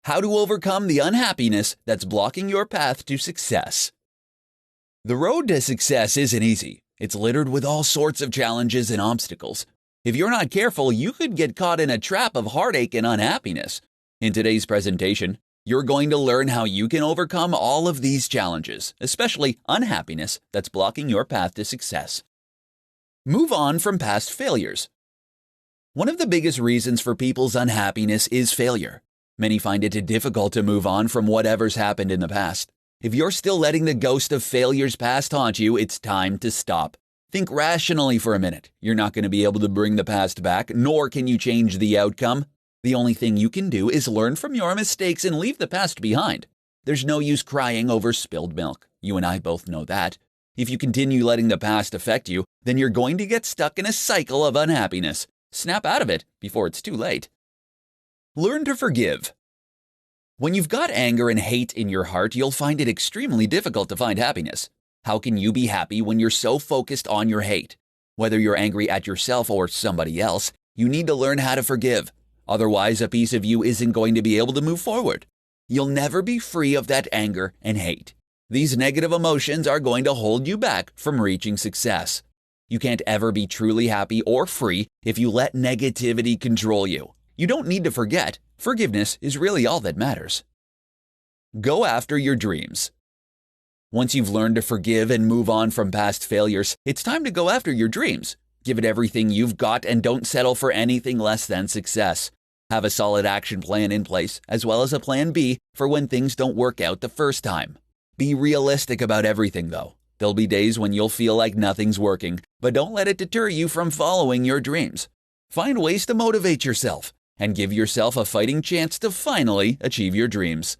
How to overcome the unhappiness that's blocking your path to success. The road to success isn't easy. It's littered with all sorts of challenges and obstacles. If you're not careful, you could get caught in a trap of heartache and unhappiness. In today's presentation, you're going to learn how you can overcome all of these challenges, especially unhappiness that's blocking your path to success. Move on from past failures. One of the biggest reasons for people's unhappiness is failure. Many find it difficult to move on from whatever's happened in the past. If you're still letting the ghost of failure's past haunt you, it's time to stop. Think rationally for a minute. You're not going to be able to bring the past back, nor can you change the outcome. The only thing you can do is learn from your mistakes and leave the past behind. There's no use crying over spilled milk. You and I both know that. If you continue letting the past affect you, then you're going to get stuck in a cycle of unhappiness. Snap out of it before it's too late. Learn to forgive. When you've got anger and hate in your heart, you'll find it extremely difficult to find happiness. How can you be happy when you're so focused on your hate? Whether you're angry at yourself or somebody else, you need to learn how to forgive. Otherwise, a piece of you isn't going to be able to move forward. You'll never be free of that anger and hate. These negative emotions are going to hold you back from reaching success. You can't ever be truly happy or free if you let negativity control you. You don't need to forget. Forgiveness is really all that matters. Go after your dreams. Once you've learned to forgive and move on from past failures, it's time to go after your dreams. Give it everything you've got and don't settle for anything less than success. Have a solid action plan in place, as well as a plan B for when things don't work out the first time. Be realistic about everything, though. There'll be days when you'll feel like nothing's working, but don't let it deter you from following your dreams. Find ways to motivate yourself and give yourself a fighting chance to finally achieve your dreams.